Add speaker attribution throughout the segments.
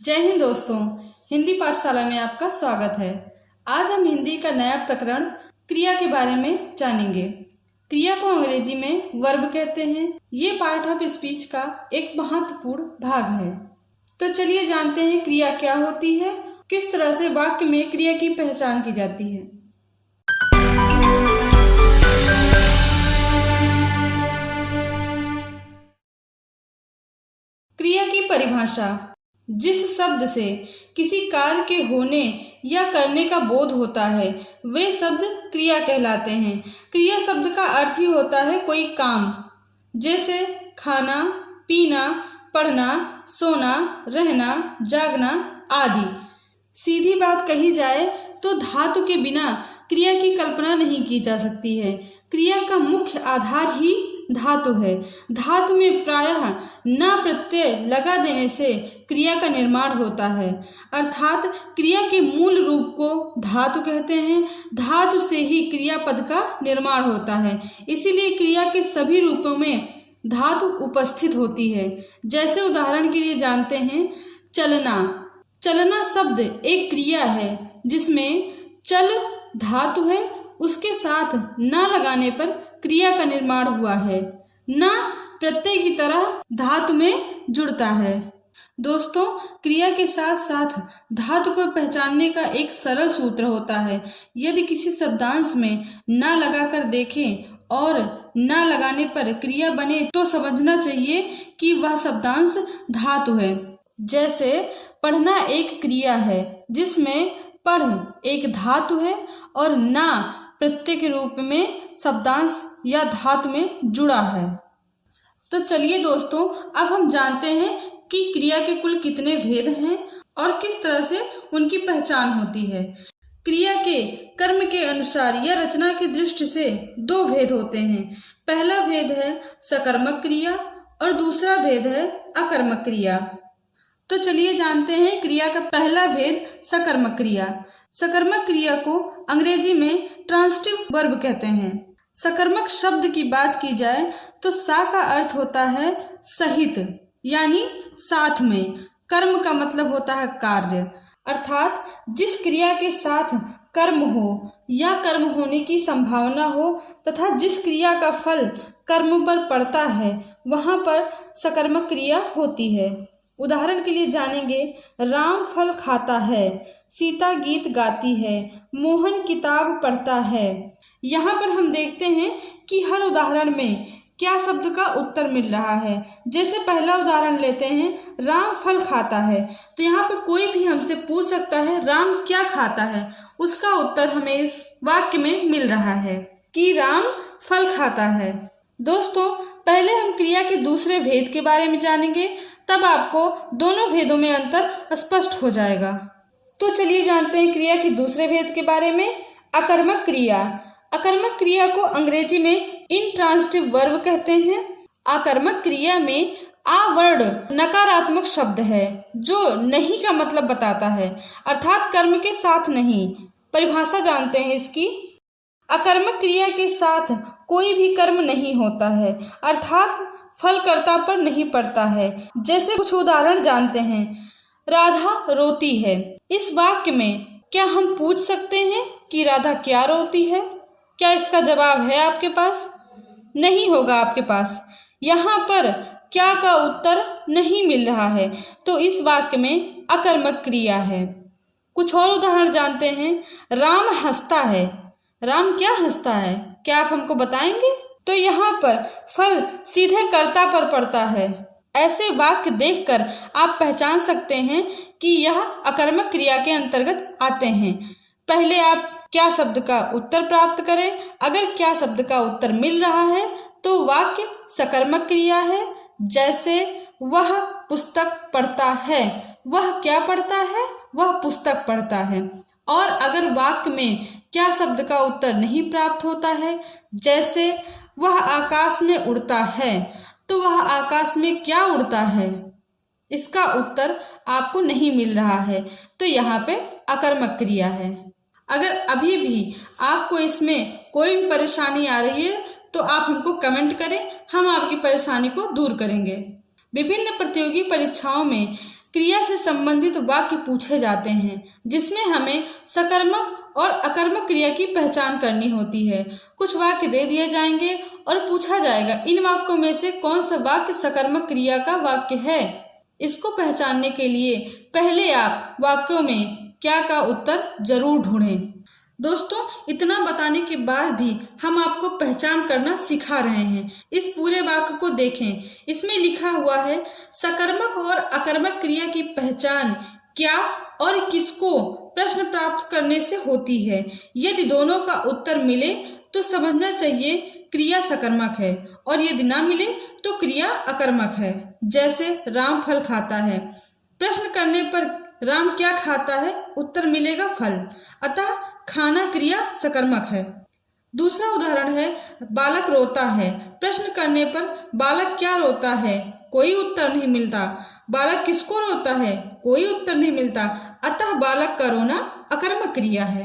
Speaker 1: जय हिंद दोस्तों, हिंदी पाठशाला में आपका स्वागत है। आज हम हिंदी का नया प्रकरण क्रिया के बारे में जानेंगे। क्रिया को अंग्रेजी में वर्ब कहते हैं। ये पार्ट ऑफ स्पीच का एक महत्वपूर्ण भाग है। तो चलिए जानते हैं क्रिया क्या होती है, किस तरह से वाक्य में क्रिया की पहचान की जाती है। क्रिया की परिभाषा: जिस शब्द से किसी कार्य के होने या करने का बोध होता है वे शब्द क्रिया कहलाते हैं। क्रिया शब्द का अर्थ ही होता है कोई काम, जैसे खाना, पीना, पढ़ना, सोना, रहना, जागना आदि। सीधी बात कही जाए तो धातु के बिना क्रिया की कल्पना नहीं की जा सकती है। क्रिया का मुख्य आधार ही धातु है। धातु में प्रायः न प्रत्यय लगा देने से क्रिया का निर्माण होता है, अर्थात क्रिया के मूल रूप को धातु कहते हैं। धातु से ही क्रियापद का निर्माण होता है, इसीलिए क्रिया के सभी रूपों में धातु उपस्थित होती है। जैसे उदाहरण के लिए जानते हैं चलना। चलना शब्द एक क्रिया है जिसमें चल धातु है, उसके साथ न लगाने पर क्रिया का निर्माण हुआ है। न प्रत्यय की तरह धातु में जुड़ता है। दोस्तों, क्रिया के साथ साथ धातु को पहचानने का एक सरल सूत्र होता है। यदि किसी शब्दांश में न लगाकर देखें और न लगाने पर क्रिया बने तो समझना चाहिए कि वह शब्दांश धातु है। जैसे पढ़ना एक क्रिया है जिसमें पढ़ एक धातु है और ना प्रत्यय के रूप में शब्दांश या धातु में जुड़ा है। तो चलिए दोस्तों, अब हम जानते हैं कि क्रिया के कुल कितने भेद हैं और किस तरह से उनकी पहचान होती है। क्रिया के कर्म के अनुसार या रचना की दृष्टि से दो भेद होते हैं। पहला भेद है सकर्मक क्रिया और दूसरा भेद है अकर्मक क्रिया। तो चलिए जानते हैं क्रिया का पहला भेद सकर्मक क्रिया। सकर्मक क्रिया को अंग्रेजी में ट्रांसिटिव वर्ब कहते हैं। सकर्मक शब्द की बात की जाए तो सा का अर्थ होता है सहित, यानी साथ में। कर्म का मतलब होता है कार्य, अर्थात जिस क्रिया के साथ कर्म हो या कर्म होने की संभावना हो तथा जिस क्रिया का फल कर्म पर पड़ता है वहां पर सकर्मक क्रिया होती है। उदाहरण के लिए जानेंगे राम फल खाता है, सीता गीत गाती है, मोहन किताब पढ़ता है। यहाँ पर हम देखते हैं कि हर उदाहरण में क्या शब्द का उत्तर मिल रहा है। जैसे पहला उदाहरण लेते हैं राम फल खाता है, तो यहाँ पर कोई भी हमसे पूछ सकता है राम क्या खाता है, उसका उत्तर हमें इस वाक्य में मिल रहा है कि राम फल खाता है। दोस्तों, पहले हम क्रिया के दूसरे भेद के बारे में जानेंगे, तब आपको दोनों भेदों में अंतर स्पष्ट हो जाएगा। तो चलिए जानते हैं क्रिया के दूसरे भेद के बारे में। अकर्मक क्रिया। अकर्मक क्रिया को अंग्रेजी में इंट्रांसिटिव वर्ब कहते हैं। अकर्मक क्रिया में आ वर्ण नकारात्मक शब्द है जो नहीं का मतलब बताता है, अर्थात कर्म के साथ नहीं। परिभाषा जानते हैं इसकी। अकर्मक क्रिया के साथ कोई भी कर्म नहीं होता है, अर्थात फल कर्ता पर नहीं पड़ता है। जैसे कुछ उदाहरण जानते हैं राधा रोती है। इस वाक्य में क्या हम पूछ सकते हैं कि राधा क्या रोती है? क्या इसका जवाब है आपके पास? नहीं होगा आपके पास। यहाँ पर क्या का उत्तर नहीं मिल रहा है, तो इस वाक्य में अकर्मक क्रिया है। कुछ और उदाहरण जानते हैं राम हंसता है। राम क्या हंसता है, क्या आप हमको बताएंगे? तो यहाँ पर फल सीधे कर्ता पर पड़ता है। ऐसे वाक्य देखकर आप पहचान सकते हैं कि यह अकर्मक क्रिया के अंतर्गत आते हैं। पहले आप क्या शब्द का उत्तर प्राप्त करें। अगर क्या शब्द का उत्तर मिल रहा है तो वाक्य सकर्मक क्रिया है। जैसे वह पुस्तक पढ़ता है, वह क्या पढ़ता है? वह पुस्तक पढ़ता है। और अगर वाक्य में क्या शब्द का उत्तर नहीं प्राप्त होता है, जैसे वह आकाश में उड़ता है, तो वह आकाश में क्या उड़ता है? इसका उत्तर आपको नहीं मिल रहा है, तो यहाँ पे अकर्मक क्रिया है। अगर अभी भी आपको इसमें कोई भी परेशानी आ रही है तो आप हमको कमेंट करें, हम आपकी परेशानी को दूर करेंगे। विभिन्न प्रतियोगी परीक्षाओं में क्रिया से संबंधित वाक्य पूछे जाते हैं, जिसमें हमें सकर्मक और अकर्मक क्रिया की पहचान करनी होती है। कुछ वाक्य दे दिए जाएंगे और पूछा जाएगा इन वाक्यों में से कौन सा वाक्य सकर्मक क्रिया का वाक्य है। इसको पहचानने के लिए पहले आप वाक्यों में क्या का उत्तर जरूर ढूंढें। दोस्तों, इतना बताने के बाद भी हम आपको पहचान करना सिखा रहे हैं। इस पूरे वाक्य को देखें, इसमें लिखा हुआ है सकर्मक और अकर्मक क्रिया की पहचान क्या और किसको प्रश्न प्राप्त करने से होती है। यदि दोनों का उत्तर मिले तो समझना चाहिए क्रिया सकर्मक है और यदि ना मिले तो क्रिया अकर्मक है। जैसे राम फल खाता है, प्रश्न करने पर राम क्या खाता है, उत्तर मिलेगा फल, अतः खाना क्रिया सकर्मक है। दूसरा उदाहरण है बालक रोता है, प्रश्न करने पर बालक क्या रोता है, कोई उत्तर नहीं मिलता। बालक किसको रोता है, कोई उत्तर नहीं मिलता, अतः बालक का रोना अकर्मक क्रिया है।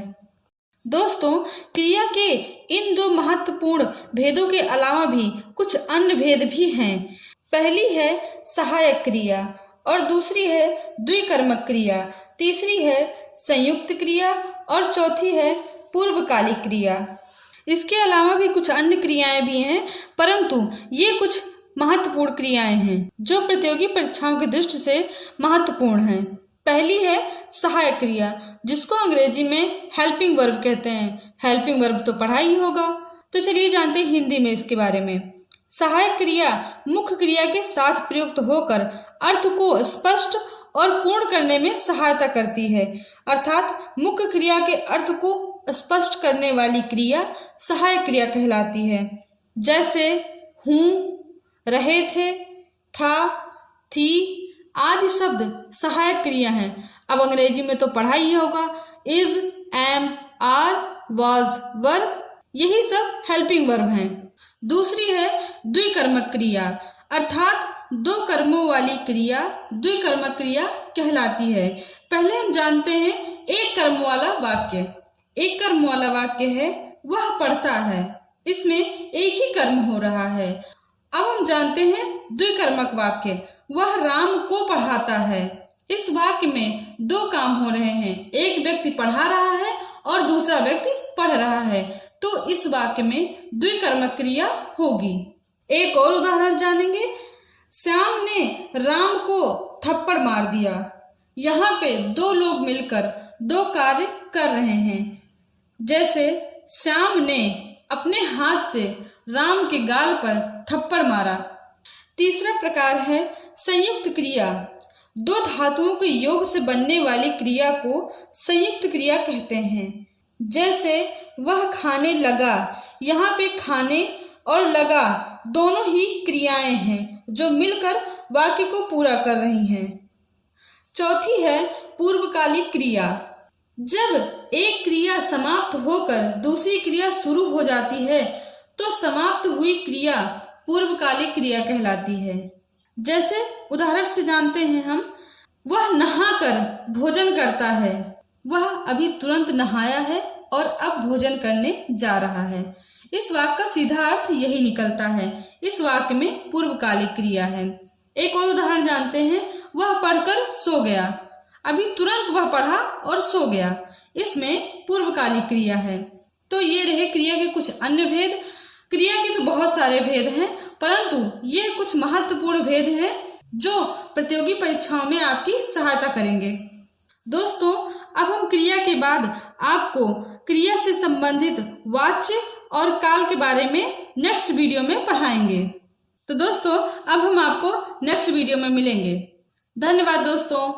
Speaker 1: दोस्तों, क्रिया के इन दो महत्वपूर्ण भेदों के अलावा भी कुछ अन्य भेद भी हैं। पहली है सहायक क्रिया और दूसरी है द्विकर्मक क्रिया, तीसरी है संयुक्त क्रिया और चौथी है पूर्वकालिक क्रिया। इसके अलावा भी कुछ अन्य क्रियाएं भी हैं, परंतु ये कुछ महत्वपूर्ण क्रियाएं हैं जो प्रतियोगी परीक्षाओं की दृष्टि से महत्वपूर्ण हैं। पहली है सहायक क्रिया, जिसको अंग्रेजी में हेल्पिंग वर्ब कहते हैं। हेल्पिंग वर्ब तो पढ़ा ही होगा, तो चलिए जानते हैं हिंदी में इसके बारे में। सहायक क्रिया मुख्य क्रिया के साथ प्रयुक्त होकर अर्थ को स्पष्ट और पूर्ण करने में सहायता करती है, अर्थात मुख्य क्रिया के अर्थ को स्पष्ट करने वाली क्रिया सहायक क्रिया कहलाती है। जैसे हूँ, रहे थे, था, थी आदि शब्द सहायक क्रिया हैं। अब अंग्रेजी में तो पढ़ा ही होगा, इज, एम, आर, वाज, वर, यही सब हेल्पिंग वर्ब हैं। दूसरी है द्विकर्मक क्रिया, अर्थात दो कर्मों वाली क्रिया द्विकर्मक क्रिया कहलाती है। पहले हम जानते हैं एक कर्म वाला वाक्य। एक कर्म वाला वाक्य है वह पढ़ता है, इसमें एक ही कर्म हो रहा है। अब हम जानते हैं द्विकर्मक वाक्य, वह राम को पढ़ाता है। इस वाक्य में दो काम हो रहे हैं, एक व्यक्ति पढ़ा रहा है और दूसरा व्यक्ति पढ़ रहा है, तो इस वाक्य में द्विकर्मक क्रिया होगी। एक और उदाहरण जानेंगे। श्याम ने राम को थप्पड़ मार दिया। यहाँ पे दो लोग मिलकर दो कार्य कर रहे हैं। जैसे श्याम ने अपने हाथ से राम के गाल पर थप्पड़ मारा। तीसरा प्रकार है संयुक्त क्रिया। दो धातुओं के योग से बनने वाली क्रिया को संयुक्त क्रिया कहते हैं। जैसे वह खाने लगा, यहाँ पे खाने और लगा दोनों ही क्रियाएं हैं जो मिलकर वाक्य को पूरा कर रही हैं। चौथी है पूर्वकालिक क्रिया। जब एक क्रिया समाप्त होकर दूसरी क्रिया शुरू हो जाती है तो समाप्त हुई क्रिया पूर्वकालिक क्रिया कहलाती है। जैसे उदाहरण से जानते हैं हम, वह नहाकर भोजन करता है। वह अभी तुरंत नहाया है और अब भोजन करने जा रहा है। इस वाक्य का सीधा अर्थ यही निकलता है। इस वाक्य में पूर्वकालिक क्रिया है। एक और उदाहरण जानते हैं, वह पढ़कर सो गया। अभी तुरंत वह पढ़ा और सो गया, इसमें पूर्वकालिक क्रिया है। तो ये रहे क्रिया के कुछ अन्य भेद। क्रिया के तो बहुत सारे भेद हैं, परंतु ये कुछ महत्वपूर्ण भेद हैं जो प्रतियोगी परीक्षाओं में आपकी सहायता करेंगे। दोस्तों, अब हम क्रिया के बाद आपको क्रिया से संबंधित वाच्य और काल के बारे में नेक्स्ट वीडियो में पढ़ाएंगे। तो दोस्तों, अब हम आपको नेक्स्ट वीडियो में मिलेंगे। धन्यवाद दोस्तों।